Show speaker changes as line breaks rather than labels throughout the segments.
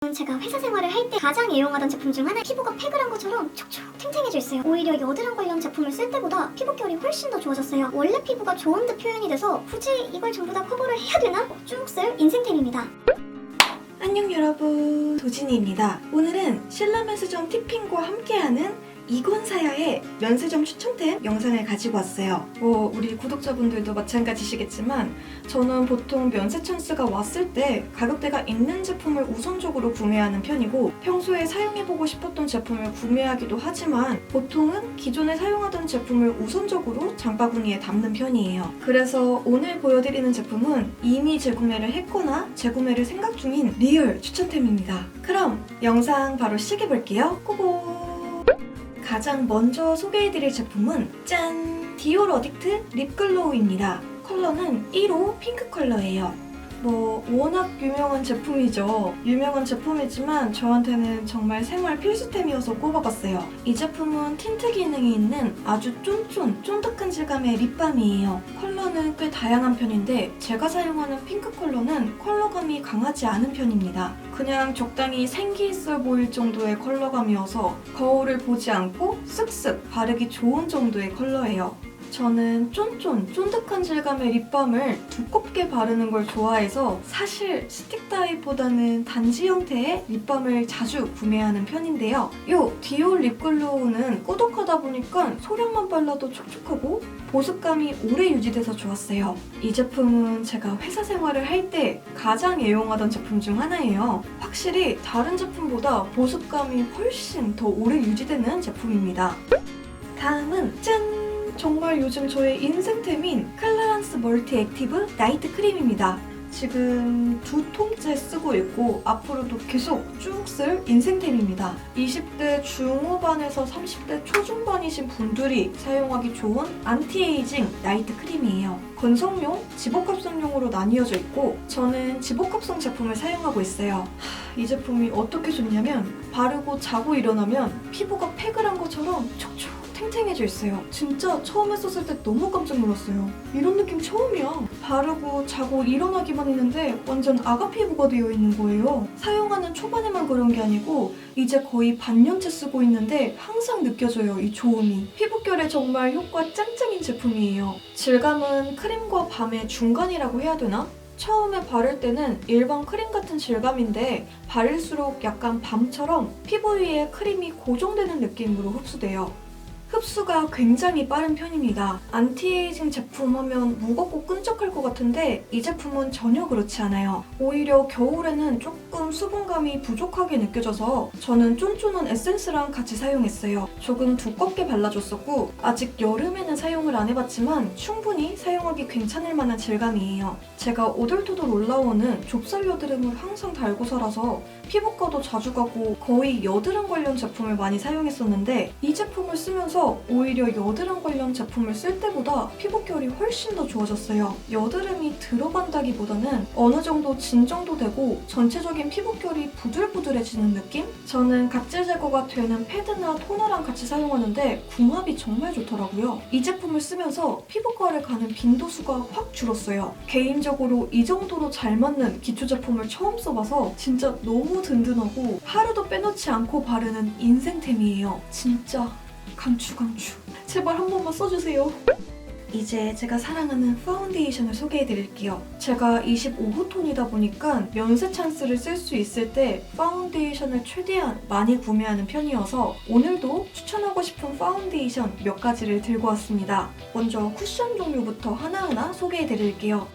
제가 회사 생활을 할 때 가장 애용하던 제품 중 하나, 피부가 팩을 한 것처럼 촉촉 탱탱해져 있어요. 오히려 여드름 관련 제품을 쓸 때보다 피부결이 훨씬 더 좋아졌어요. 원래 피부가 좋은 듯 표현이 돼서 굳이 이걸 전부 다 커버를 해야 되나? 쭉 쓸 인생템입니다.
안녕 여러분, 도진이입니다. 오늘은 신라면세점 티핑과 함께하는 이건사야의 면세점 추천템 영상을 가지고 왔어요. 우리 구독자분들도 마찬가지시겠지만 저는 보통 면세 찬스가 왔을 때 가격대가 있는 제품을 우선적으로 구매하는 편이고, 평소에 사용해보고 싶었던 제품을 구매하기도 하지만 보통은 기존에 사용하던 제품을 우선적으로 장바구니에 담는 편이에요. 그래서 오늘 보여드리는 제품은 이미 재구매를 했거나 재구매를 생각 중인 리얼 추천템입니다. 그럼 영상 바로 시작해볼게요. 고고! 가장 먼저 소개해드릴 제품은 짠! 디올 어딕트 립글로우입니다. 컬러는 1호 핑크 컬러예요. 워낙 유명한 제품이죠. 유명한 제품이지만 저한테는 정말 생활 필수템이어서 꼽아봤어요. 이 제품은 틴트 기능이 있는 아주 쫀득한 질감의 립밤이에요. 컬러는 꽤 다양한 편인데 제가 사용하는 핑크 컬러는 컬러감이 강하지 않은 편입니다. 그냥 적당히 생기 있어 보일 정도의 컬러감이어서 거울을 보지 않고 쓱쓱 바르기 좋은 정도의 컬러예요. 저는 쫀득한 질감의 립밤을 두껍게 바르는 걸 좋아해서 사실 스틱 타입보다는 단지 형태의 립밤을 자주 구매하는 편인데요. 이 디올 립글로우는 꾸덕하다 보니까 소량만 발라도 촉촉하고 보습감이 오래 유지돼서 좋았어요. 이 제품은 제가 회사 생활을 할 때 가장 애용하던 제품 중 하나예요. 확실히 다른 제품보다 보습감이 훨씬 더 오래 유지되는 제품입니다. 다음은 짠! 정말 요즘 저의 인생템인 클라란스 멀티 액티브 나이트 크림입니다. 지금 2통째 쓰고 있고 앞으로도 계속 쭉 쓸 인생템입니다. 20대 중후반에서 30대 초중반이신 분들이 사용하기 좋은 안티에이징 나이트 크림이에요. 건성용, 지복합성용으로 나뉘어져 있고 저는 지복합성 제품을 사용하고 있어요. 이 제품이 어떻게 좋냐면 바르고 자고 일어나면 피부가 팩을 한 것처럼 촉촉 탱탱해져 있어요. 진짜 처음에 썼을 때 너무 깜짝 놀랐어요. 이런 느낌 처음이야. 바르고 자고 일어나기만 했는데 완전 아가 피부가 되어 있는 거예요. 사용하는 초반에만 그런 게 아니고 이제 거의 반년째 쓰고 있는데 항상 느껴져요, 이 좋음이. 피부결에 정말 효과 짱짱인 제품이에요. 질감은 크림과 밤의 중간이라고 해야 되나? 처음에 바를 때는 일반 크림 같은 질감인데 바를수록 약간 밤처럼 피부 위에 크림이 고정되는 느낌으로 흡수돼요. 흡수가 굉장히 빠른 편입니다. 안티에이징 제품 하면 무겁고 끈적할 것 같은데 이 제품은 전혀 그렇지 않아요. 오히려 겨울에는 조금 수분감이 부족하게 느껴져서 저는 쫀쫀한 에센스랑 같이 사용했어요. 조금 두껍게 발라줬었고 아직 여름에는 사용을 안 해봤지만 충분히 사용하기 괜찮을 만한 질감이에요. 제가 오돌토돌 올라오는 좁쌀 여드름을 항상 달고 살아서 피부과도 자주 가고 거의 여드름 관련 제품을 많이 사용했었는데 이 제품을 쓰면서 오히려 여드름 관련 제품을 쓸 때보다 피부결이 훨씬 더 좋아졌어요. 여드름이 들어간다기보다는 어느 정도 진정도 되고 전체적인 피부결이 부들부들해지는 느낌? 저는 각질 제거가 되는 패드나 토너랑 같이 사용하는데 궁합이 정말 좋더라고요. 이 제품을 쓰면서 피부과를 가는 빈도수가 확 줄었어요. 개인적으로 이 정도로 잘 맞는 기초 제품을 처음 써봐서 진짜 너무 든든하고 하루도 빼놓지 않고 바르는 인생템이에요. 진짜 강추. 제발 한 번만 써주세요. 이제 제가 사랑하는 파운데이션을 소개해드릴게요. 제가 25호 톤이다 보니까 면세 찬스를 쓸 수 있을 때 파운데이션을 최대한 많이 구매하는 편이어서 오늘도 추천하고 싶은 파운데이션 몇 가지를 들고 왔습니다. 먼저 쿠션 종류부터 하나하나 소개해드릴게요.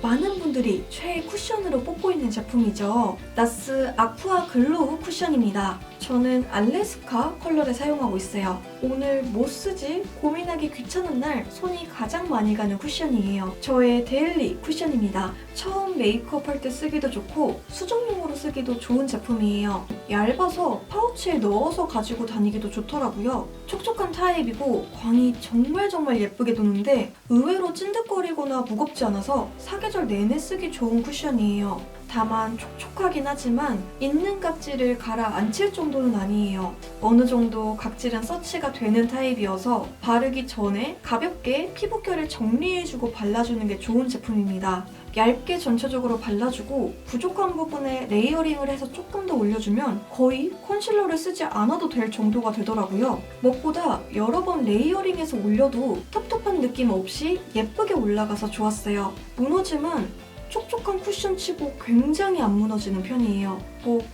많은 분들이 최애 쿠션으로 뽑고 있는 제품이죠. 나스 아쿠아 글로우 쿠션입니다. 저는 알래스카 컬러를 사용하고 있어요. 오늘 뭐 쓰지? 고민하기 귀찮은 날 손이 가장 많이 가는 쿠션이에요. 저의 데일리 쿠션입니다. 처음 메이크업 할 때 쓰기도 좋고 수정용으로 쓰기도 좋은 제품이에요. 얇아서 파우치에 넣어서 가지고 다니기도 좋더라고요. 촉촉한 타입이고 광이 정말 예쁘게 도는데 의외로 찐득거리거나 무겁지 않아서 사계절 내내 쓰기 좋은 쿠션이에요. 다만 촉촉하긴 하지만 있는 각질을 가라앉힐 정도는 아니에요. 어느 정도 각질은 서치가 되는 타입이어서 바르기 전에 가볍게 피부결을 정리해주고 발라주는 게 좋은 제품입니다. 얇게 전체적으로 발라주고 부족한 부분에 레이어링을 해서 조금 더 올려주면 거의 컨실러를 쓰지 않아도 될 정도가 되더라고요. 무엇보다 여러 번 레이어링해서 올려도 텁텁한 느낌 없이 예쁘게 올라가서 좋았어요. 무너짐은 촉촉한 쿠션치고 굉장히 안 무너지는 편이에요.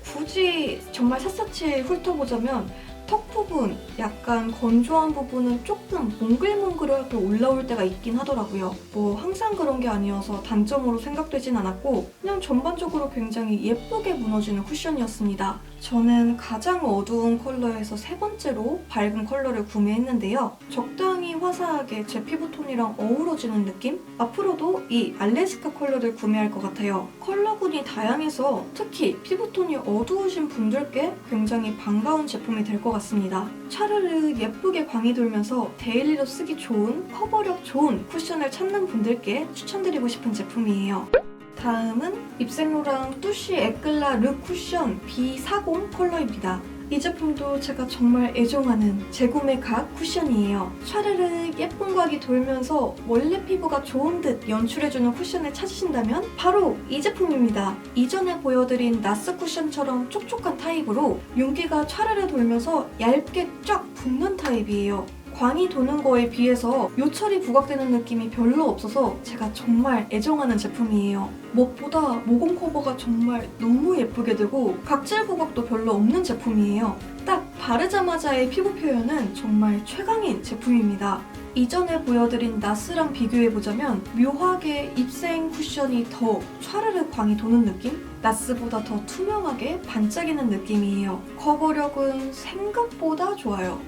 굳이 정말 샅샅이 훑어보자면 턱 부분, 약간 건조한 부분은 조금 몽글몽글하게 올라올 때가 있긴 하더라고요. 항상 그런 게 아니어서 단점으로 생각되진 않았고 그냥 전반적으로 굉장히 예쁘게 무너지는 쿠션이었습니다. 저는 가장 어두운 컬러에서 세 번째로 밝은 컬러를 구매했는데요. 적당히 화사하게 제 피부톤이랑 어우러지는 느낌? 앞으로도 이 알래스카 컬러를 구매할 것 같아요. 컬러군이 다양해서 특히 피부톤이 어두우신 분들께 굉장히 반가운 제품이 될 것 같습니다. 차르르 예쁘게 광이 돌면서 데일리로 쓰기 좋은 커버력 좋은 쿠션을 찾는 분들께 추천드리고 싶은 제품이에요. 다음은 입생로랑 뚜쉬 에클라 르 쿠션 B40 컬러입니다. 이 제품도 제가 정말 애정하는 재구매 각 쿠션이에요. 촤르르 예쁜 각이 돌면서 원래 피부가 좋은 듯 연출해주는 쿠션을 찾으신다면 바로 이 제품입니다. 이전에 보여드린 나스 쿠션처럼 촉촉한 타입으로 윤기가 촤르르 돌면서 얇게 쫙 붙는 타입이에요. 광이 도는 거에 비해서 요철이 부각되는 느낌이 별로 없어서 제가 정말 애정하는 제품이에요. 무엇보다 모공 커버가 정말 너무 예쁘게 되고 각질 부각도 별로 없는 제품이에요. 딱 바르자마자의 피부 표현은 정말 최강인 제품입니다. 이전에 보여드린 나스랑 비교해보자면 묘하게 입생 쿠션이 더 촤르르 광이 도는 느낌? 나스보다 더 투명하게 반짝이는 느낌이에요. 커버력은 생각보다 좋아요.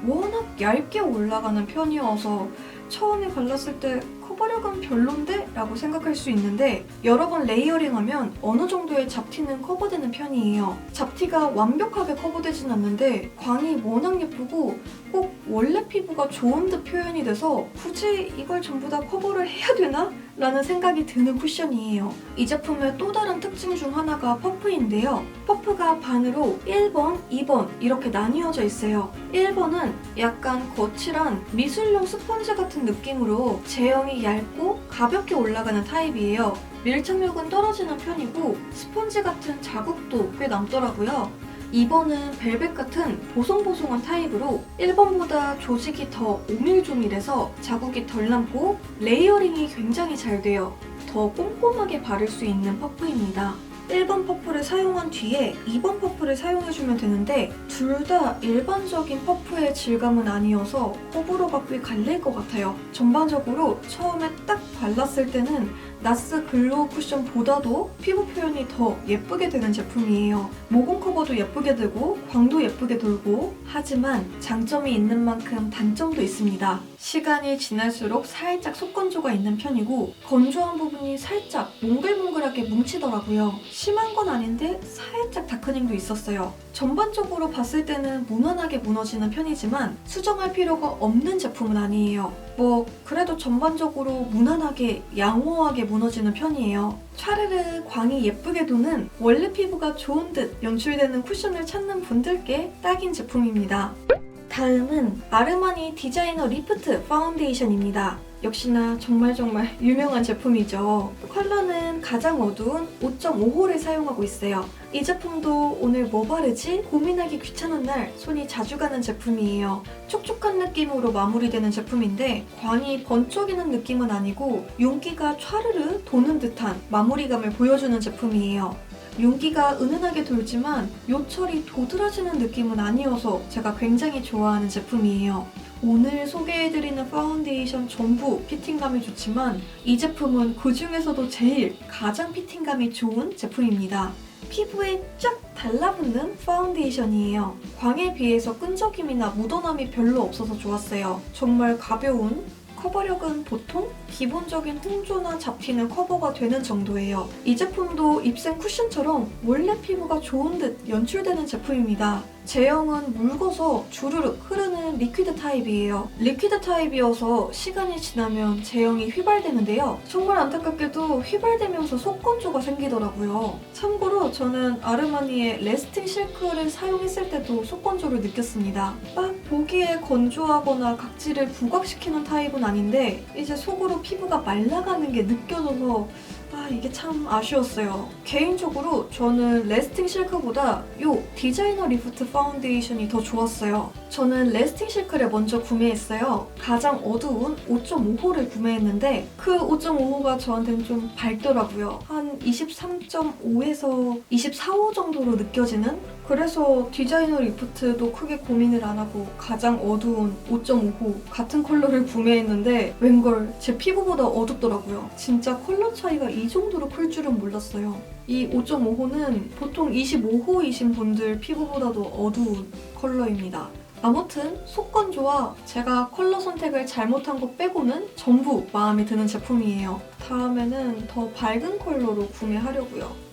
워낙 얇게 올라가는 편이어서 처음에 발랐을 때 커버력은 별론데? 라고 생각할 수 있는데 여러 번 레이어링하면 어느 정도의 잡티는 커버되는 편이에요. 잡티가 완벽하게 커버되진 않는데 광이 워낙 예쁘고 꼭 원래 피부가 좋은 듯 표현이 돼서 굳이 이걸 전부 다 커버를 해야 되나? 라는 생각이 드는 쿠션이에요. 이 제품의 또 다른 특징 중 하나가 퍼프인데요. 퍼프가 반으로 1번, 2번 이렇게 나뉘어져 있어요. 1번은 약간 거칠한 미술용 스펀지 같은 느낌으로 제형이 얇고 가볍게 올라가는 타입이에요. 밀착력은 떨어지는 편이고 스펀지 같은 자국도 꽤 남더라고요. 2번은 벨벳 같은 보송보송한 타입으로 1번보다 조직이 더 오밀조밀해서 자국이 덜 남고 레이어링이 굉장히 잘 돼요. 더 꼼꼼하게 바를 수 있는 퍼프입니다. 1번 퍼프를 사용한 뒤에 2번 퍼프를 사용해주면 되는데 둘 다 일반적인 퍼프의 질감은 아니어서 호불호가 꽤 갈릴 것 같아요. 전반적으로 처음에 딱 발랐을 때는 나스 글로우 쿠션보다도 피부 표현이 더 예쁘게 되는 제품이에요. 모공 커버도 예쁘게 되고 광도 예쁘게 돌고 하지만 장점이 있는 만큼 단점도 있습니다. 시간이 지날수록 살짝 속건조가 있는 편이고 건조한 부분이 살짝 몽글몽글하게 뭉치더라고요. 심한 건 아닌데 살짝 다크닝도 있었어요. 전반적으로 봤을 때는 무난하게 무너지는 편이지만 수정할 필요가 없는 제품은 아니에요. 그래도 전반적으로 무난하게 양호하게 무너지는 편이에요. 촤르르 광이 예쁘게 도는 원래 피부가 좋은 듯 연출되는 쿠션을 찾는 분들께 딱인 제품입니다. 다음은 아르마니 디자이너 리프트 파운데이션입니다. 역시나 정말 유명한 제품이죠. 컬러는 가장 어두운 5.5호를 사용하고 있어요. 이 제품도 오늘 뭐 바르지? 고민하기 귀찮은 날 손이 자주 가는 제품이에요. 촉촉한 느낌으로 마무리되는 제품인데 광이 번쩍이는 느낌은 아니고 윤기가 촤르르 도는 듯한 마무리감을 보여주는 제품이에요. 윤기가 은은하게 돌지만 요철이 도드라지는 느낌은 아니어서 제가 굉장히 좋아하는 제품이에요. 오늘 소개해드리는 파운데이션 전부 피팅감이 좋지만 이 제품은 그 중에서도 가장 피팅감이 좋은 제품입니다. 피부에 쫙 달라붙는 파운데이션이에요. 광에 비해서 끈적임이나 묻어남이 별로 없어서 좋았어요. 정말 가벼운, 커버력은 보통 기본적인 홍조나 잡티는 커버가 되는 정도예요. 이 제품도 입생 쿠션처럼 원래 피부가 좋은 듯 연출되는 제품입니다. 제형은 묽어서 주르륵 흐르는 리퀴드 타입이에요. 리퀴드 타입이어서 시간이 지나면 제형이 휘발되는데요. 정말 안타깝게도 휘발되면서 속건조가 생기더라고요. 참고로 저는 아르마니의 레스팅 실크를 사용했을 때도 속건조를 느꼈습니다. 막 보기에 건조하거나 각질을 부각시키는 타입은 아닌데 이제 속으로 피부가 말라가는 게 느껴져서 이게 참 아쉬웠어요. 개인적으로 저는 레스팅 실크보다 이 디자이너 리프트 파운데이션이 더 좋았어요. 저는 레스팅 실크를 먼저 구매했어요. 가장 어두운 5.5호를 구매했는데 그 5.5호가 저한테는 좀 밝더라고요. 한 23.5에서 24호 정도로 느껴지는? 그래서 디자이너 리프트도 크게 고민을 안 하고 가장 어두운 5.5호 같은 컬러를 구매했는데 웬걸 제 피부보다 어둡더라고요. 진짜 컬러 차이가 이 정도로 클 줄은 몰랐어요. 이 5.5호는 보통 25호이신 분들 피부보다도 어두운 컬러입니다. 아무튼 속건조와 제가 컬러 선택을 잘못한 것 빼고는 전부 마음에 드는 제품이에요. 다음에는 더 밝은 컬러로 구매하려고요.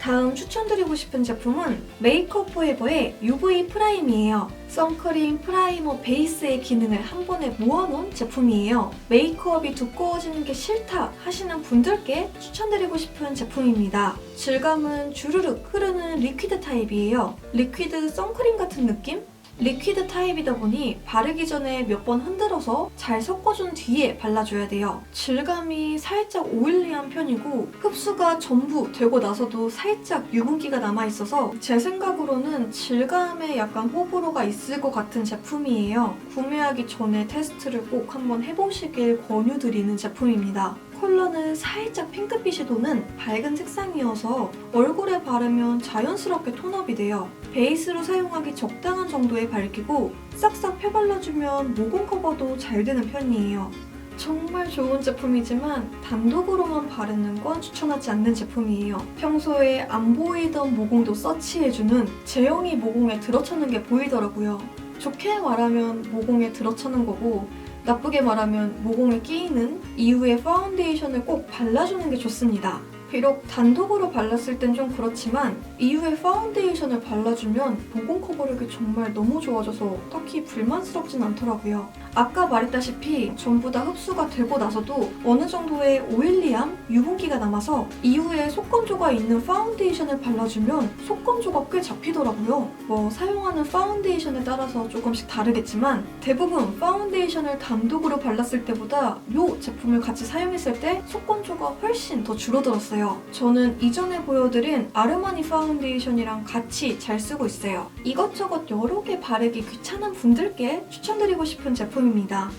다음 추천드리고 싶은 제품은 메이크업 포에버의 UV 프라임이에요. 선크림, 프라이머, 베이스의 기능을 한 번에 모아놓은 제품이에요. 메이크업이 두꺼워지는 게 싫다 하시는 분들께 추천드리고 싶은 제품입니다. 질감은 주르륵 흐르는 리퀴드 타입이에요. 리퀴드 선크림 같은 느낌? 리퀴드 타입이다 보니 바르기 전에 몇 번 흔들어서 잘 섞어준 뒤에 발라줘야 돼요. 질감이 살짝 오일리한 편이고 흡수가 전부 되고 나서도 살짝 유분기가 남아있어서 제 생각으로는 질감에 약간 호불호가 있을 것 같은 제품이에요. 구매하기 전에 테스트를 꼭 한번 해보시길 권유드리는 제품입니다. 컬러는 살짝 핑크빛이 도는 밝은 색상이어서 얼굴에 바르면 자연스럽게 톤업이 돼요. 베이스로 사용하기 적당한 정도의 밝기고 싹싹 펴발라주면 모공 커버도 잘 되는 편이에요. 정말 좋은 제품이지만 단독으로만 바르는 건 추천하지 않는 제품이에요. 평소에 안 보이던 모공도 서치해주는 제형이 모공에 들어차는 게 보이더라고요. 좋게 말하면 모공에 들어차는 거고 나쁘게 말하면 모공에 끼이는 이후에 파운데이션을 꼭 발라주는 게 좋습니다. 비록 단독으로 발랐을 땐 좀 그렇지만 이후에 파운데이션을 발라주면 모공 커버력이 정말 너무 좋아져서 딱히 불만스럽진 않더라고요. 아까 말했다시피 전부 다 흡수가 되고 나서도 어느 정도의 오일리함, 유분기가 남아서 이후에 속건조가 있는 파운데이션을 발라주면 속건조가 꽤 잡히더라고요. 사용하는 파운데이션에 따라서 조금씩 다르겠지만 대부분 파운데이션을 단독으로 발랐을 때보다 이 제품을 같이 사용했을 때 속건조가 훨씬 더 줄어들었어요. 저는 이전에 보여드린 아르마니 파운데이션이랑 같이 잘 쓰고 있어요. 이것저것 여러 개 바르기 귀찮은 분들께 추천드리고 싶은 제품입니다.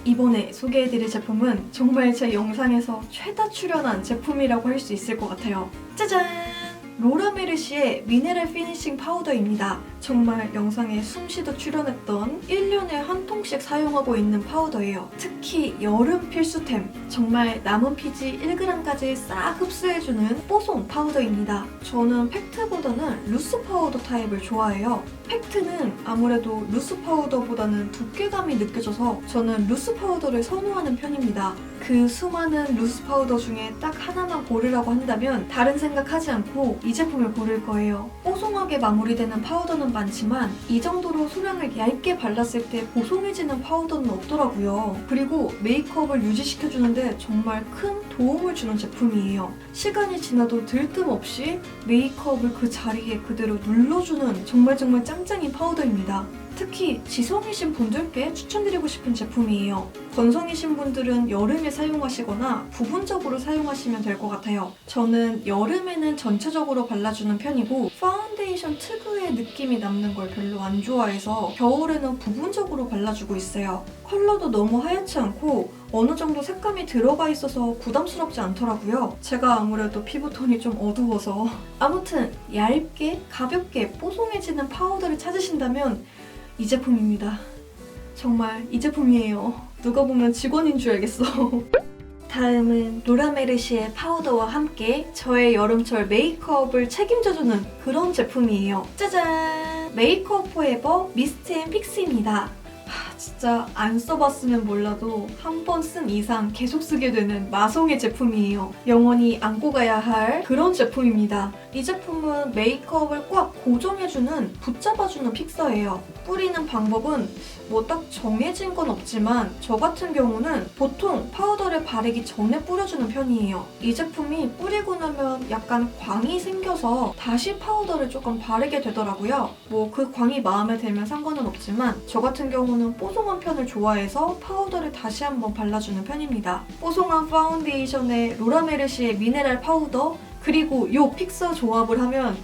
이번에 소개해드릴 제품은 정말 제 영상에서 최다 출연한 제품이라고 할 수 있을 것 같아요. 짜잔! 로라 메르시의 미네랄 피니싱 파우더입니다. 정말 영상에 숨쉬듯 출연했던 1년에 한 통씩 사용하고 있는 파우더예요. 특히 여름 필수템, 정말 남은 피지 1g까지 싹 흡수해주는 뽀송 파우더입니다. 저는 팩트보다는 루스 파우더 타입을 좋아해요. 팩트는 아무래도 루스 파우더보다는 두께감이 느껴져서 저는 루스 파우더를 선호하는 편입니다. 그 수많은 루스 파우더 중에 딱 하나만 고르라고 한다면 다른 생각하지 않고 이 제품을 고를 거예요. 뽀송하게 마무리되는 파우더는 많지만 이 정도로 소량을 얇게 발랐을 때 보송해지는 파우더는 없더라고요. 그리고 메이크업을 유지시켜주는데 정말 큰 도움을 주는 제품이에요. 시간이 지나도 들뜸 없이 메이크업을 그 자리에 그대로 눌러주는 정말 짱짱인 파우더입니다. 특히 지성이신 분들께 추천드리고 싶은 제품이에요. 건성이신 분들은 여름에 사용하시거나 부분적으로 사용하시면 될 것 같아요. 저는 여름에는 전체적으로 발라주는 편이고 파운데이션 특유의 느낌이 남는 걸 별로 안 좋아해서 겨울에는 부분적으로 발라주고 있어요. 컬러도 너무 하얗지 않고 어느 정도 색감이 들어가 있어서 부담스럽지 않더라고요. 제가 아무래도 피부톤이 좀 어두워서. 아무튼 얇게 가볍게 뽀송해지는 파우더를 찾으신다면 이 제품입니다. 정말 이 제품이에요. 누가 보면 직원인 줄 알겠어. 다음은 로라 메르시의 파우더와 함께 저의 여름철 메이크업을 책임져주는 그런 제품이에요. 짜잔! 메이크업 포에버 미스트 앤 픽스입니다. 진짜 안 써봤으면 몰라도 한 번 쓴 이상 계속 쓰게 되는 마성의 제품이에요. 영원히 안고 가야 할 그런 제품입니다. 이 제품은 메이크업을 꽉 고정해주는, 붙잡아주는 픽서예요. 뿌리는 방법은 뭐 딱 정해진 건 없지만 저 같은 경우는 보통 파우더를 바르기 전에 뿌려주는 편이에요. 이 제품이 뿌리고 나면 약간 광이 생겨서 다시 파우더를 조금 바르게 되더라고요. 뭐 그 광이 마음에 들면 상관은 없지만 저 같은 경우는 뽀송한 편을 좋아해서 파우더를 다시 한번 발라주는 편입니다. 뽀송한 파운데이션에 로라메르시의 미네랄 파우더 그리고 이 픽서 조합을 하면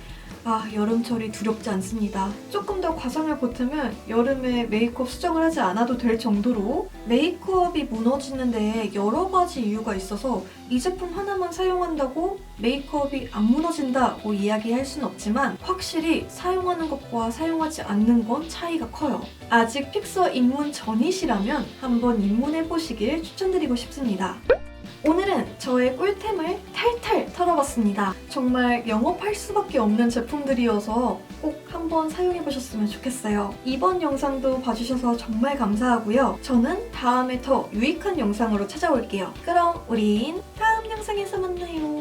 여름철이 두렵지 않습니다. 조금 더 과정을 보태면 여름에 메이크업 수정을 하지 않아도 될 정도로 메이크업이 무너지는데 여러 가지 이유가 있어서 이 제품 하나만 사용한다고 메이크업이 안 무너진다고 이야기할 순 없지만 확실히 사용하는 것과 사용하지 않는 건 차이가 커요. 아직 픽서 입문 전이시라면 한번 입문해보시길 추천드리고 싶습니다. 오늘은 저의 꿀템을 탈탈 털어봤습니다. 정말 영업할 수밖에 없는 제품들이어서 꼭 한번 사용해보셨으면 좋겠어요. 이번 영상도 봐주셔서 정말 감사하고요. 저는 다음에 더 유익한 영상으로 찾아올게요. 그럼 우린 다음 영상에서 만나요.